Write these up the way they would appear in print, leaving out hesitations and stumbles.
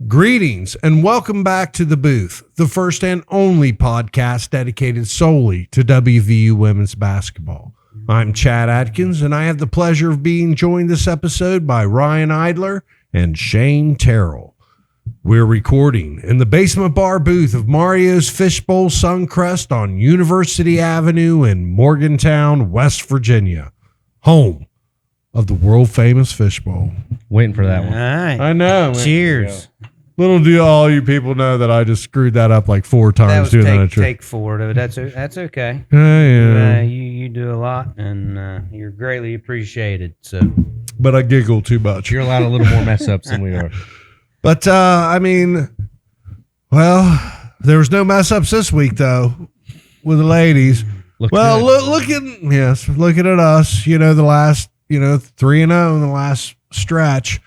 Greetings and welcome back to The Booth, the first and only podcast dedicated solely to WVU women's basketball. I'm Chad Atkins, and I have the pleasure of being joined this episode by Ryan Idler and Shane Terrell. We're recording in the basement bar booth of Mario's Fishbowl Suncrest on University Avenue in Morgantown, West Virginia, home of the world-famous Fishbowl. Waiting for that one. All right. I know. Cheers. Little do all you people know that I just screwed that up like 4 times That was doing that. take 4. That's okay. Yeah. You do a lot, and you're greatly appreciated. So, But I giggle too much. You're allowed a little more mess ups than we are. But, I mean, well, there was no mess ups this week, though, with the ladies. Looking at us, you know, the last, 3-0 in the last stretch.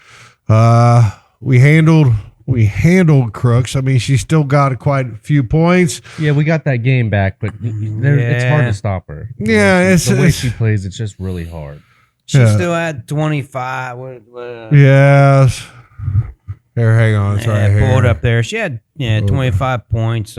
We handled Crooks. I mean, she still got quite a few points. Yeah, we got that game back, but it's hard to stop her. Yeah, the way she plays, it's just really hard. she still had 25. Yes. Here, hang on. It's right here. Pulled up there. She had 25 points.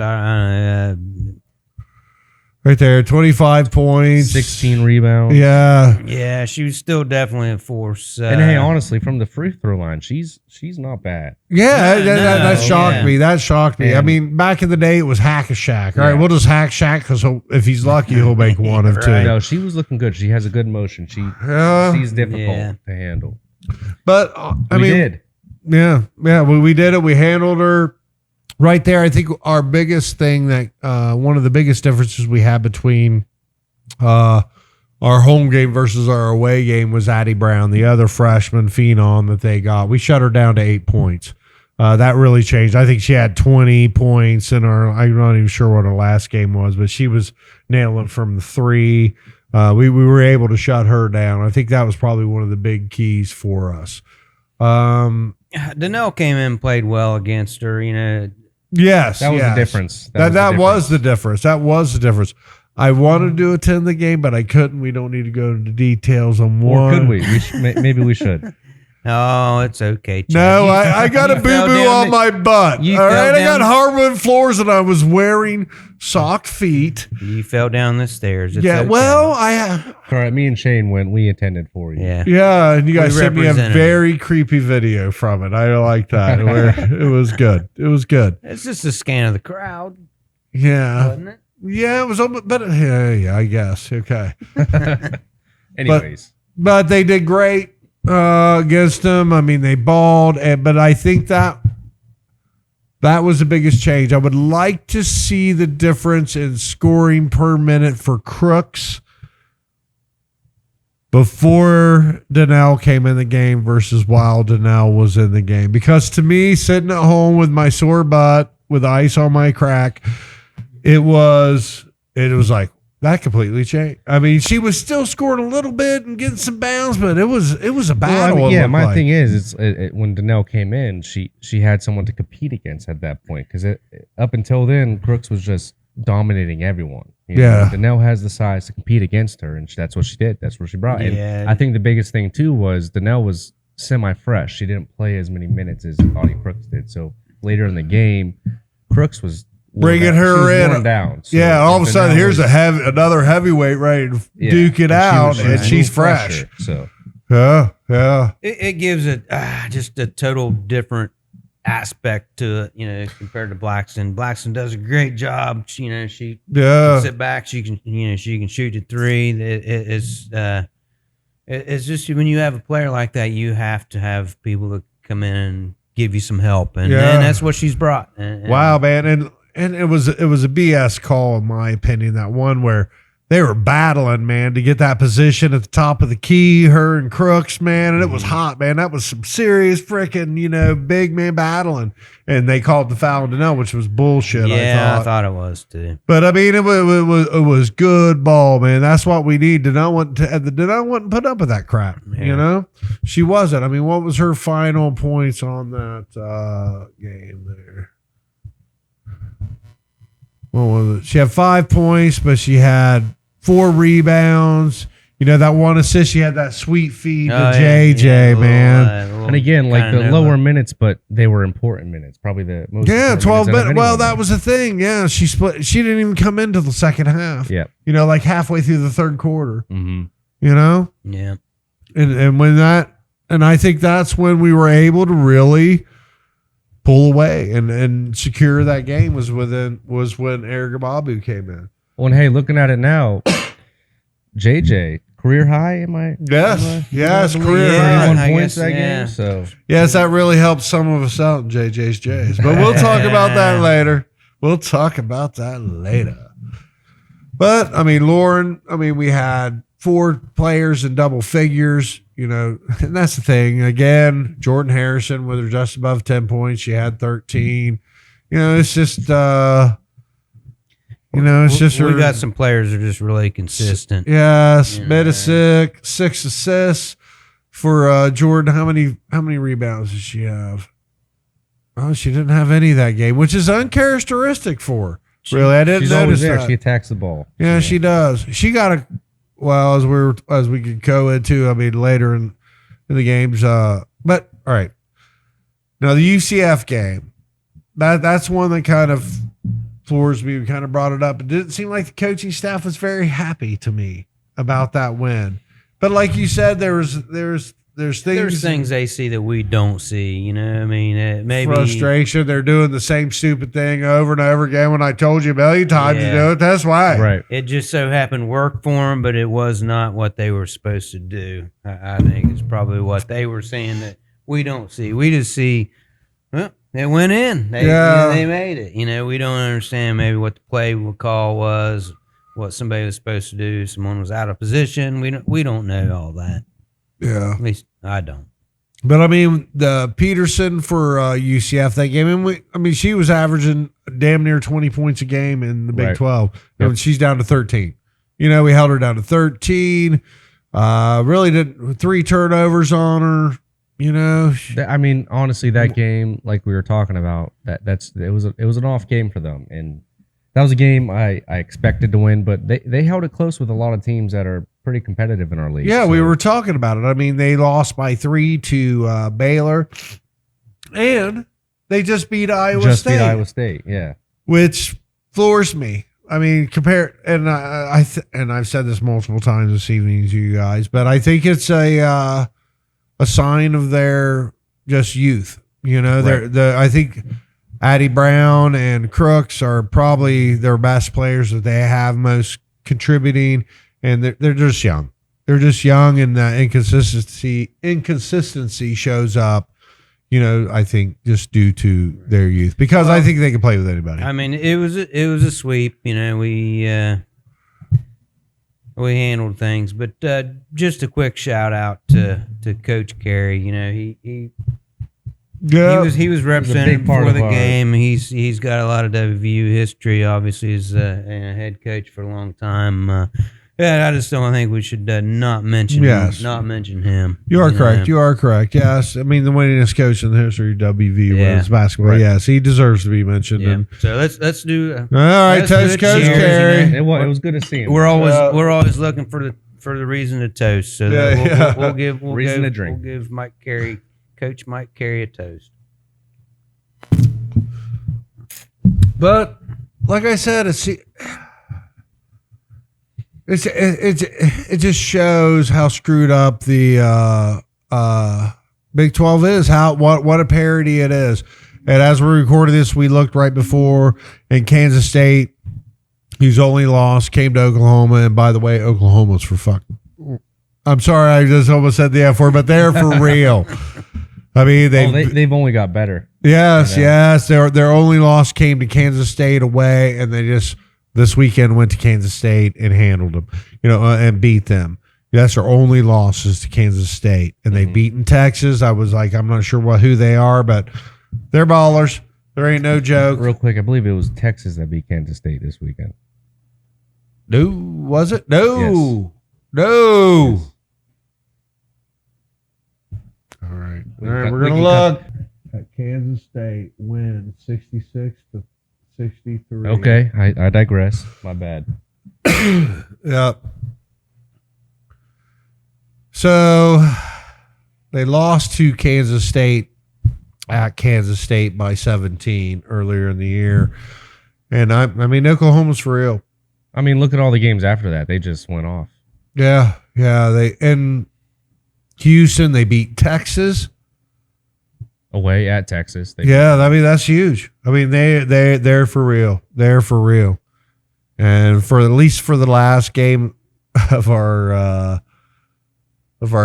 Right there, 25 points. 16 rebounds. Yeah. She was still definitely a force. And hey, honestly, from the free throw line, she's not bad. Yeah, that shocked me. That shocked me. And I mean, back in the day, it was Hack-a-Shack. All right, we'll just Hack-Shack because if he's lucky, he'll make one of two. No, she was looking good. She has a good motion. She's difficult to handle. But, we did. Yeah, we did it. We handled her. Right there, I think our biggest thing that one of the biggest differences we had between our home game versus our away game was Addie Brown, the other freshman phenom that they got. We shut her down to 8 points. That really changed. I think she had 20 points in I'm not even sure what her last game was, but she was nailing from the 3. We were able to shut her down. I think that was probably one of the big keys for us. Donnell came in and played well against her, Yes, that was the difference. That was the difference. That was the difference. I wanted to attend the game, but I couldn't. We don't need to go into details on one. Or could we? Maybe we should. Oh, it's okay, Chad. No, I got a boo-boo on my butt. All right, I got hardwood floors and I was wearing socked feet. You fell down the stairs. It's Yeah, okay. well, All right, me and Shane went. We attended for you. Yeah, and you guys We sent me a represented. very creepy video from it. I like that. It was good. It was good. It's just a scan of the crowd, Yeah. wasn't it? Yeah, it was almost better. Yeah, I guess. Okay. Anyways. But they did great against them. I mean, they balled, but I think that was the biggest change. I would like to see the difference in scoring per minute for Crooks before Donnell came in the game versus while Donnell was in the game. Because to me, sitting at home with my sore butt, with ice on my crack, it was like, that completely changed. I mean, she was still scoring a little bit and getting some bounds, but it was a battle. Well, my thing is, when Donnell came in, she had someone to compete against at that point. Because up until then, Crooks was just dominating everyone. Donnell has the size to compete against her, and that's what she did. That's what she brought. Yeah. And I think the biggest thing too was Donnell was semi-fresh. She didn't play as many minutes as Audie Crooks did. So later in the game, Crooks was bringing her in down. So all of a sudden, here's another heavyweight ready to duke it out, and she's fresh. So yeah. It gives it just a total different aspect to it, compared to Blackson. Blackson does a great job. She can sit back. She can shoot the 3. It's just when you have a player like that, you have to have people that come in and give you some help, and that's what she's brought. Wow, man, and it was a BS call in my opinion. That one where they were battling, man, to get that position at the top of the key, her and Crooks, man, and it was hot, man. That was some serious freaking, big man battling, and they called the foul on Donnell, which was bullshit. Yeah, I thought it was too. But I mean, it was good ball, man. That's what we need. Donnell wouldn't put up with that crap. Yeah. She wasn't. I mean, what was her final points on that game there? What was it? She had 5 points, but she had 4 rebounds You know, that one assist, she had that sweet feed to Oh, JJ, man. And again, like the lower minutes, but they were important minutes. Probably the most. Yeah, 12 minutes. Well, that was was the thing. Yeah, she split. She didn't even come into the second half. Yeah. You know, like halfway through the third quarter. Mm-hmm. You know? Yeah. And when that, and I think that's when we were able to really pull away and secure that game was when Eric Babu came in. Well, and hey, looking at it now, JJ career high. Yes, career high. 31 points that game. So yes, that really helped some of us out in JJ's Jays. But we'll talk about that later. But I mean, Lauren. I mean, we had 4 players in double figures. You know, and that's the thing. Again, Jordan Harrison with her just above 10 points. She had 13. You know, it's just. You know, it's just we got some players that are just really consistent. Yes, made 6 assists for Jordan. How many rebounds does she have? Oh, she didn't have any that game, which is uncharacteristic for her. Really, I didn't notice that. She attacks the ball. Yeah, she does. She got a as we could go into. I mean, later in the games. But all right, now the UCF game. That's one that kind of floors me. We kind of brought it up. It didn't seem like the coaching staff was very happy to me about that win. But like you said, there's things they see that we don't see. You know, I mean, maybe frustration. They're doing the same stupid thing over and over again. When I told you a million times to do it, that's why. Right. It just so happened work for them, but it was not what they were supposed to do. I think it's probably what they were saying that we don't see. We just see. Well, they went in. They made it. You know, we don't understand maybe what the play call was, what somebody was supposed to do. Someone was out of position. We don't know all that. Yeah. At least I don't. But I mean, the Peterson for UCF that game, and she was averaging damn near 20 points a game in the Big 12. And she's down to 13. You know, we held her down to 13. Really didn't 3 turnovers on her. You know, I mean, honestly, that game, like we were talking about, it was an off game for them, and that was a game I expected to win, but they held it close with a lot of teams that are pretty competitive in our league. Yeah, so. We were talking about it. I mean, they lost by 3 to Baylor, and they just beat Iowa State. Yeah, which floors me. I mean, and I've said this multiple times this evening to you guys, but I think it's a sign of their just youth. You know, I think Addie Brown and Crooks are probably their best players that they have most contributing, and they're just young. They're just young, and the inconsistency shows up. You know, I think just due to their youth, because I think they can play with anybody. I mean, it was a sweep. You know, we handled things, but just a quick shout out to Coach Carey. You know, he was represented for the game. He's got a lot of WVU history. Obviously, he's a head coach for a long time. I just don't think we should not mention him. You are correct. You are correct. Yes, I mean the winningest coach in the history of WVU women's basketball. Right. Yes, he deserves to be mentioned. Yeah. So let's do. All right, toast Coach Carey. It was good to see him. We're always looking for the reason to toast. So we'll give reason to drink. We'll give Coach Mike Carey a toast. But like I said, it just shows how screwed up the Big 12 is. What a parody it is. And as we recorded this, we looked right before, and Kansas State, whose only loss came to Oklahoma. And by the way, Oklahoma's for fuck. I'm sorry, I just almost said the F word, but they're for real. I mean, they've only got better. Yes. Their only loss came to Kansas State away, and they just this weekend went to Kansas State and handled them, and beat them. That's their only losses to Kansas State, and they've beaten Texas. I was like, I'm not sure who they are, but they're ballers. There ain't no joke. Real quick, I believe it was Texas that beat Kansas State this weekend. No, was it? No, yes. No. Yes. All right, we're gonna look at Kansas State win 66-63. Okay, I digress. My bad. Yep. So they lost to Kansas State at Kansas State by 17 earlier in the year. And I mean, Oklahoma's for real. I mean, look at all the games after that. They just went off. Yeah. And Houston, they beat Texas. Away at Texas. I mean, that's huge. I mean, they're for real. They're for real. And for at least for the last game of our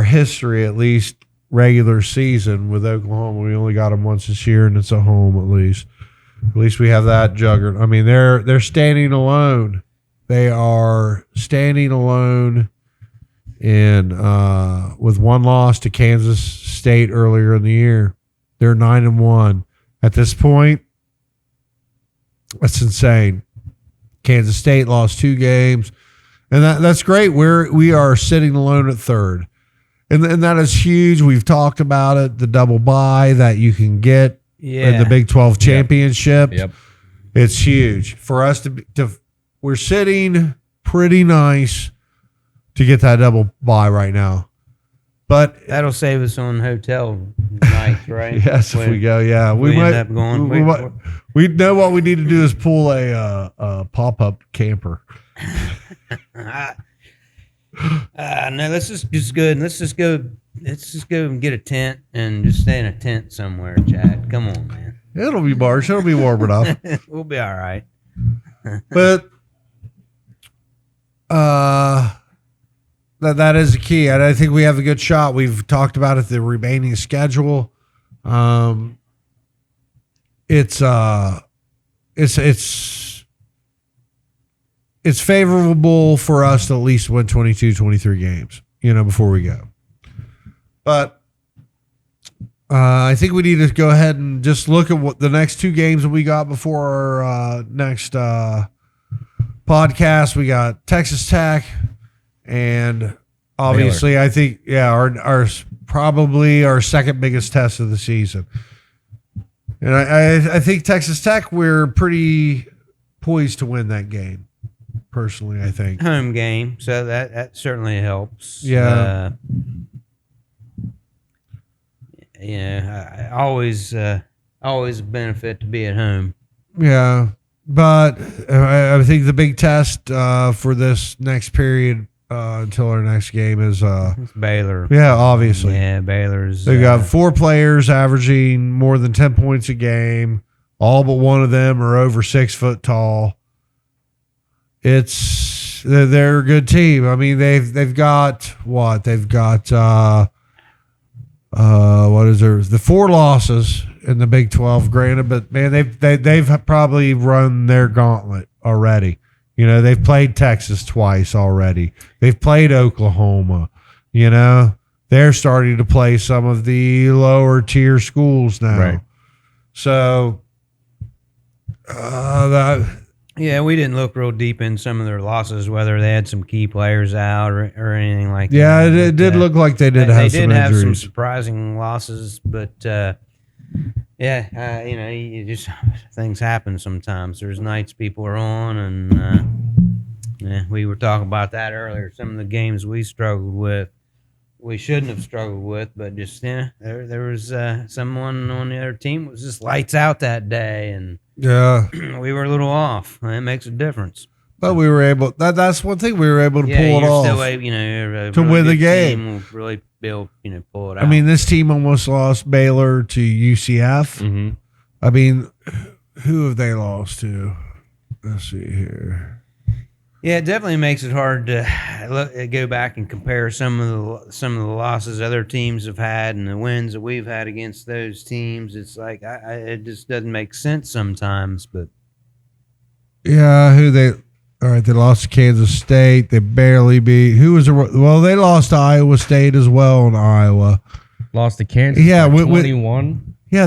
history, at least regular season with Oklahoma, we only got them once this year, and it's at home at least. At least we have that juggernaut. I mean, they're standing alone. They are standing alone in with one loss to Kansas State earlier in the year. They're 9-1 at this point. That's insane. Kansas State lost 2 games, and that's great. We are sitting alone at third, and that is huge. We've talked about it. The double bye that you can get in the Big 12 championship. Yep. It's huge for us to. We're sitting pretty nice to get that double bye right now. But that'll save us on hotel nights, right? Yes, if we go, yeah, we might end up going. We know what we need to do is pull a pop-up camper. No, let's just go and get a tent and just stay in a tent somewhere, Chad. Come on, man. It'll be March. It'll be warm enough. We'll be all right. But that is the key. And I think we have a good shot. We've talked about it, the remaining schedule. It's favorable for us to at least win 22, 23 games, before we go. But I think we need to go ahead and just look at what the next 2 games that we got before our next podcast. We got Texas Tech, and obviously, Baylor. I think, our probably our second biggest test of the season. And I think Texas Tech, we're pretty poised to win that game. Personally, I think home game, so that certainly helps. Yeah. Always a benefit to be at home. Yeah, but I think the big test for this next period until our next game is it's Baylor. Yeah, obviously. Yeah, Baylor's. They got 4 players averaging more than 10 points a game. All but one of them are over 6 foot tall. They're a good team. I mean, they've got what? They've got what is there? The 4 losses in the Big 12, granted, but man, they've probably run their gauntlet already. They've played Texas twice already. They've played Oklahoma. They're starting to play some of the lower tier schools now. Right. So yeah, we didn't look real deep in some of their losses, whether they had some key players out or anything like that. Yeah, it did look like they did have some injuries. They did have some surprising losses, but you just things happen sometimes. There's nights people are on, and we were talking about that earlier. Some of the games we struggled with, we shouldn't have struggled with, but just there was someone on the other team was just lights out that day, and we were a little off. It makes a difference. But we were able. That's one thing we were able to pull it off. Still able, to win the game. Will really be able, pull it out. I mean, this team almost lost Baylor to UCF. Mm-hmm. I mean, who have they lost to? Let's see here. Yeah, it definitely makes it hard to go back and compare some of the losses other teams have had and the wins that we've had against those teams. It's like it just doesn't make sense sometimes. But yeah, all right, they lost to Kansas State. They barely beat. Who was they lost to Iowa State as well in Iowa. Lost to Kansas. Yeah, 21. Yeah,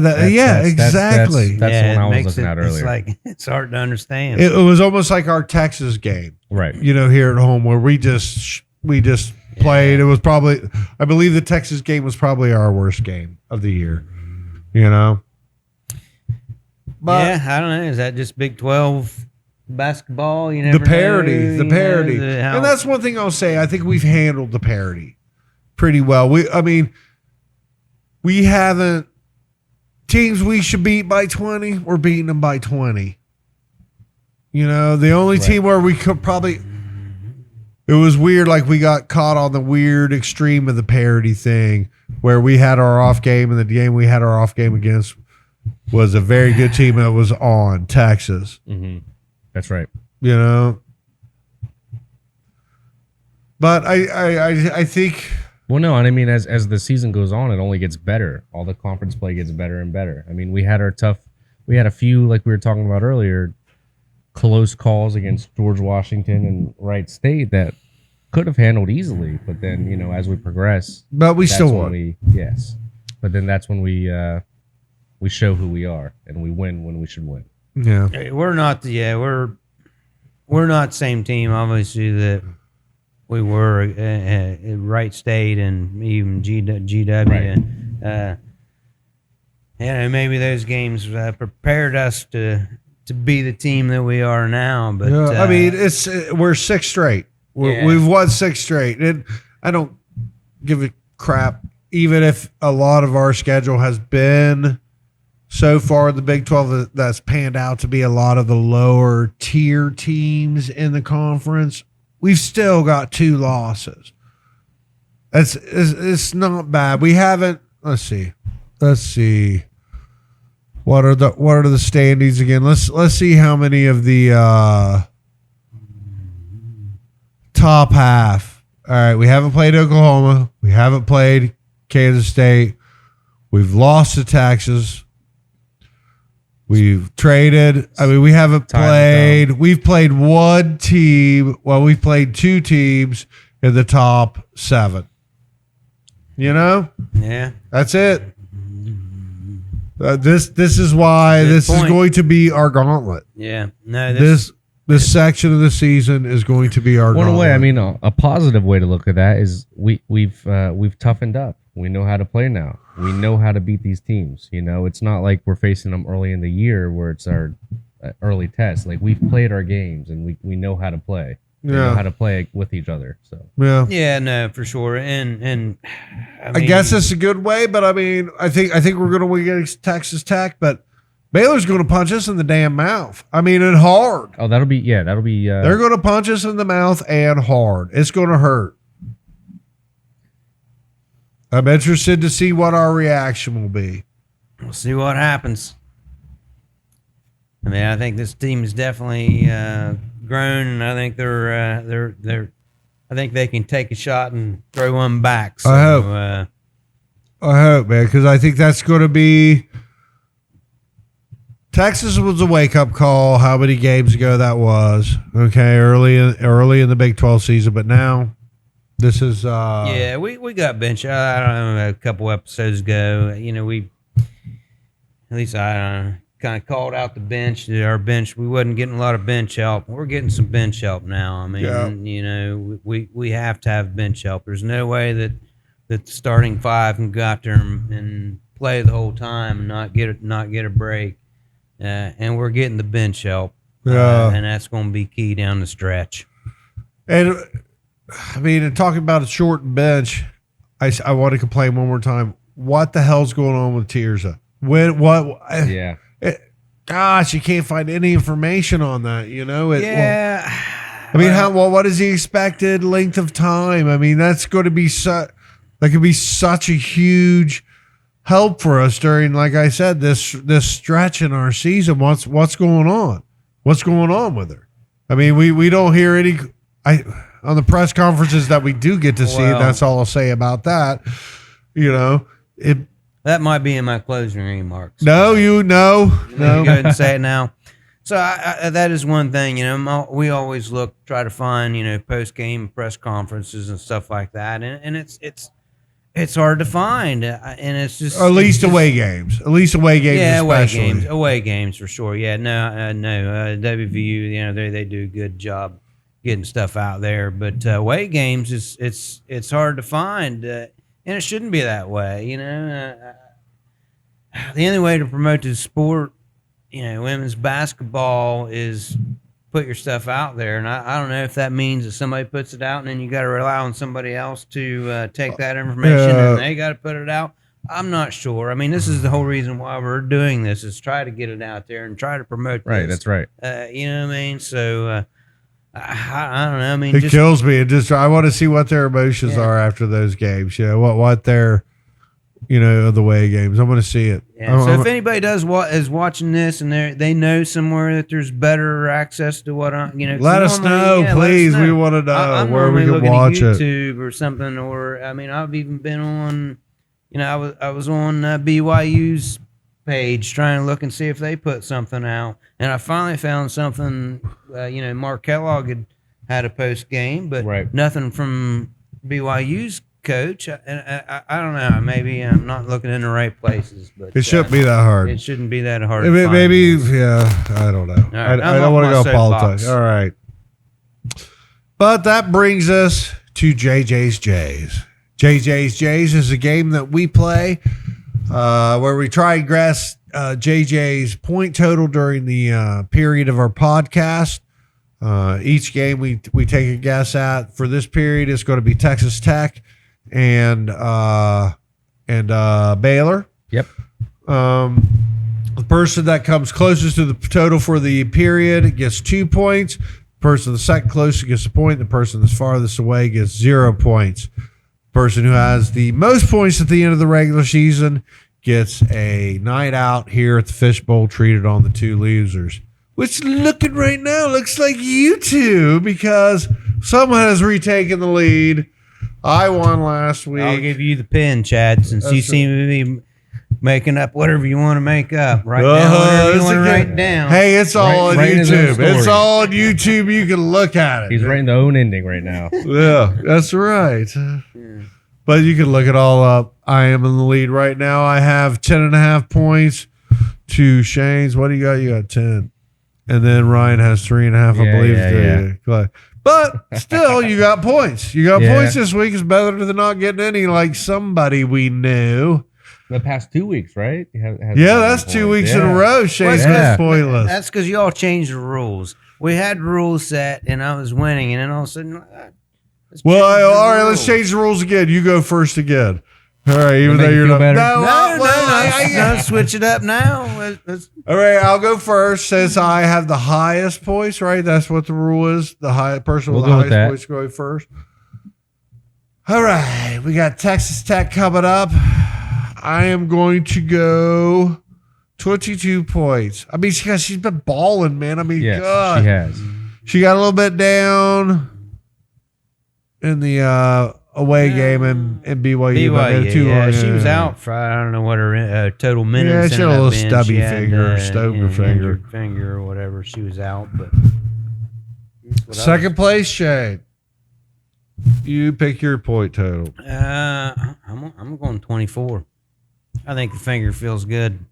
exactly. That's the one I was looking at earlier. It's like it's hard to understand. It was almost like our Texas game, right? Here at home where we just played. It was probably, I believe, the Texas game was probably our worst game of the year. But I don't know. Is that just Big 12 basketball? The parity, and that's one thing I'll say. I think we've handled the parity pretty well. We haven't teams we should beat by 20. We're beating them by 20. You know, the only team where we could probably. It was weird, like we got caught on the weird extreme of the parity thing where we had our off game, and the game we had our off game against was a very good team that was on Texas. Mm-hmm. That's right. You know? But I think... Well, no, and I mean, as the season goes on, it only gets better. All the conference play gets better and better. I mean, we had a few, like we were talking about earlier, close calls against George Washington and Wright State that could have handled easily, but then, you know, as we progress, but we still won. Yes, but then that's when we show who we are and we win when we should win. Yeah, hey, we're not the same team, obviously, that we were at Wright State and even GW. Right. And maybe those games prepared us to be the team that we are now. But I mean, we're 6 straight. We've won 6 straight. And I don't give a crap, even if a lot of our schedule has been so far in the Big 12 that's panned out to be a lot of the lower tier teams in the conference. We've still got 2 losses. It's not bad. We haven't. Let's see. What are the standings again? Let's see how many of the top half. All right, we haven't played Oklahoma. We haven't played Kansas State. We've lost to Texas. We've traded. I mean, we haven't played. We've played one team. Well, we've played 2 teams in the top 7. You know? Yeah. That's it. This is why this is going to be our gauntlet. Yeah. No. This section of the season is going to be our gauntlet. One way, I mean, a positive way to look at that is we've toughened up. We know how to play now. We know how to beat these teams. You know, it's not like we're facing them early in the year where it's our early test. Like, we've played our games and we know how to play. We know how to play with each other. So yeah, no, for sure. And I guess it's a good way, but I mean, I think we're going to win against Texas Tech, but Baylor's going to punch us in the damn mouth. I mean, and hard. Oh, that'll be. They're going to punch us in the mouth and hard. It's going to hurt. I'm interested to see what our reaction will be. We'll see what happens. I mean, I think this team is definitely grown, and I think I think they can take a shot and throw one back. So, I hope, man, because I think that's going to be. Texas was a wake up call. How many games ago that was? Okay, early in the Big 12 season, but now this is. Yeah, we got bench. I don't know, a couple episodes ago. You know, at least I kind of called out the bench. Our bench, we wasn't getting a lot of bench help. We're getting some bench help now. I mean, you know, we have to have bench help. There's no way that the starting 5 can go out there and play the whole time and not get a break. And we're getting the bench help. And that's going to be key down the stretch. And I mean, and talking about a shortened bench, I want to complain one more time. What the hell's going on with Tirza? Gosh, you can't find any information on that. You know, I mean, what is the expected length of time? I mean, that's going to be that could be such a huge help for us during, like I said, this stretch in our season. What's going on? What's going on with her? I mean, we don't hear any. On the press conferences that we do get to see, that's all I'll say about that. You know, that might be in my closing remarks. No. Go ahead and say it now. So that is one thing. You know, we always try to find, you know, post game press conferences and stuff like that, and it's hard to find, and it's just at least away games. Yeah, away games for sure. Yeah, no, WVU, you know, they do a good job getting stuff out there, but away games it's hard to find, and it shouldn't be that way. You know, the only way to promote the sport, you know, women's basketball is put your stuff out there, and I don't know if that means that somebody puts it out and then you got to rely on somebody else to take that information and they got to put it out. I'm not sure. I mean, this is the whole reason why we're doing this, is try to get it out there and try to promote this. Right, that's right. You know what I mean? So I don't know. I mean, it kills me. I want to see what their emotions are after those games. You know, what their, the away games. I want to see it. Yeah. So if anybody is watching this and they know somewhere that there's better access to what let us know, please. We want to know I'm where we can watch YouTube or something. Or I mean, I've even been on. I was on BYU's page trying to look and see if they put something out, and I finally found something. Mark Kellogg had a post game, but nothing from BYU's coach. And I don't know. Maybe I'm not looking in the right places, but it shouldn't be that hard. It shouldn't be that hard. Maybe I don't know. Right, I don't want to go politics. All right, but that brings us to JJ's Jays. JJ's Jays is a game that we play where we try and guess JJ's point total during the period of our podcast. Each game we take a guess at. For this period, it's going to be Texas Tech and Baylor. Yep. The person that comes closest to the total for the period gets 2 points. The person the second closest gets a point. The person that's farthest away gets 0 points. Person who has the most points at the end of the regular season gets a night out here at the Fishbowl, treated on the two losers. Which, looking right now, looks like you two, because someone has retaken the lead. I won last week. I'll give you the pin, Chad, since you seem to be making up whatever you want to make up. Write down whatever you want to write down. Hey, it's all on YouTube. It's all on YouTube. You can look at it. He's writing the own ending right now. Yeah, that's right. But you can look it all up. I am in the lead right now. I have 10.5 points to Shane's. What do you got? You got 10. And then Ryan has 3.5, I believe. Yeah. But still, you got points. You got points this week. It's better than not getting any, like somebody we knew. The past 2 weeks, right? That's 2 weeks in a row. Shane's pointless. That's because y'all changed the rules. We had rules set, and I was winning, and then all of a sudden, all right, let's change the rules again. You go first again. All right, even though you're not. No, switch it up now. All right, I'll go first since I have the highest points, right? That's what the rule is. The high person with the highest points going first. All right, we got Texas Tech coming up. I am going to go 22 points. I mean, she's been balling, man. I mean, God. She has. She got a little bit down in the away game in BYU. She was out for, I don't know what her total minutes. Yeah, she had a little stubby finger, stoner finger or whatever. She was out, but second place, Shane. You pick your point total. I'm going 24. I think the finger feels good.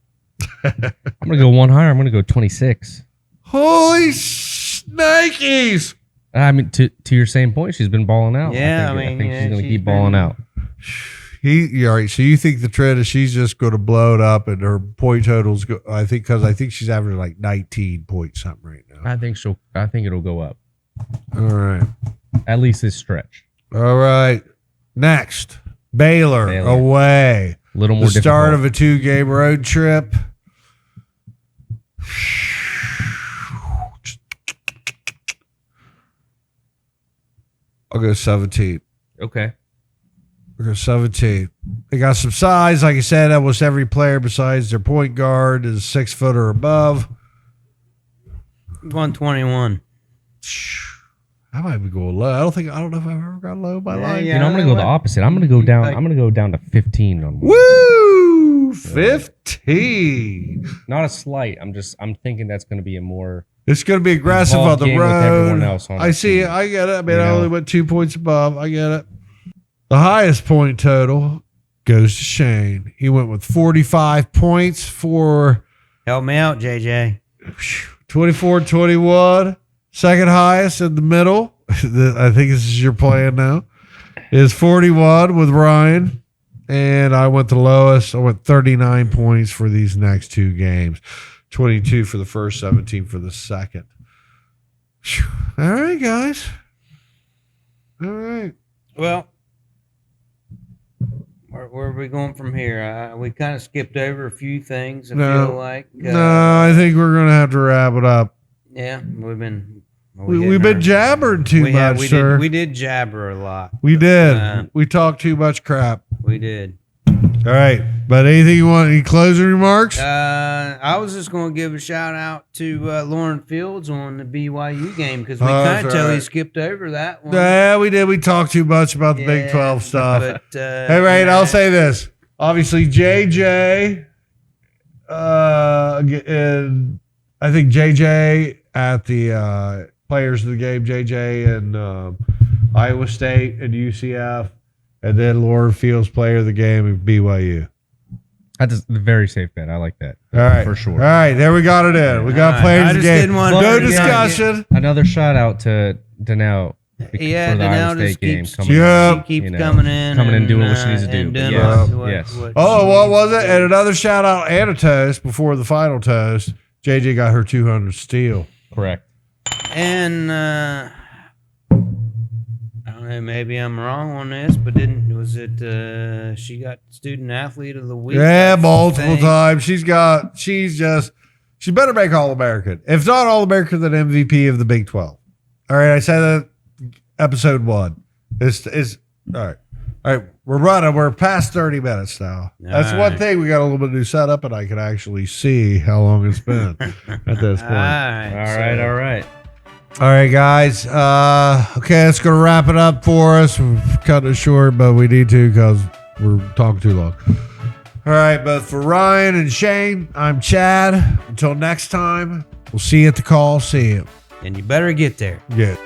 I'm gonna go one higher. I'm gonna go 26. Holy shnikes! I mean, to your same point, she's been balling out. Yeah, I think she's going to keep balling out. All right. So you think the trend is she's just going to blow it up, and her point totals go? I think she's averaging like 19 points something right now. I think it'll go up. All right. At least this stretch. All right. Next, Baylor. Away. A little more difficult. The start of a 2-game road trip. I'll go 17. Okay. I'll go 17. They got some size. Like I said, almost every player besides their point guard is 6 foot or above. I'm going 21. I might be going low. I don't know if I've ever gone low in my life. Yeah, I'm going to go the opposite. I'm going to go down. I'm going to go down to 15 on one. Woo! 15. Not a slight. I'm thinking that's going to be a more. It's going to be aggressive on the road. I see it. I get it. I mean, I only went 2 points above. I get it. The highest point total goes to Shane. He went with 45 points for. Help me out, JJ. 24-21. Second highest in the middle. I think this is your plan now. Is 41 with Ryan. And I went the lowest. I went 39 points for these next 2 games. 22 for the first, 17 for the second. All right, guys. All right. Well, where are we going from here? We kind of skipped over a few things. I feel like. No, I think we're gonna have to wrap it up. Yeah, we've been. We've been jabbering too much, sir. We did jabber a lot. We did. We talked too much crap. We did. All right, but anything you want? Any closing remarks? I was just going to give a shout out to Lauren Fields on the BYU game because we kind of totally skipped over that one. Yeah, we did. We talked too much about the Big 12 stuff. But, hey, right, I'll say this. Obviously, JJ, and I think JJ at the players of the game, JJ and Iowa State and UCF. And then Lauren Fields, player of the game at BYU. That's a very safe bet. I like that. All right. For sure. All right. There we got it in. We got players of the game. No discussion. Another shout out to Danelle. Yeah, for the Danelle Iowa State game. keeps coming in. Coming in, doing what she needs to do. Yes. What was it? And another shout out and a toast before the final toast. JJ got her 200 steal. Correct. And I don't know, maybe I'm wrong on this, but she got student athlete of the week? Yeah, multiple times. She better make All-American. If not All-American, then MVP of the Big 12. All right, I said that episode 1. It's all right. All right, we're running. We're past 30 minutes now. That's one thing. We got a little bit of new setup, and I can actually see how long it's been at this point. All right. All right, guys. Okay, that's going to wrap it up for us. We've cut it short, but we need to because we're talking too long. All right, but for Ryan and Shane, I'm Chad. Until next time, we'll see you at the call. See you. And you better get there. Yeah.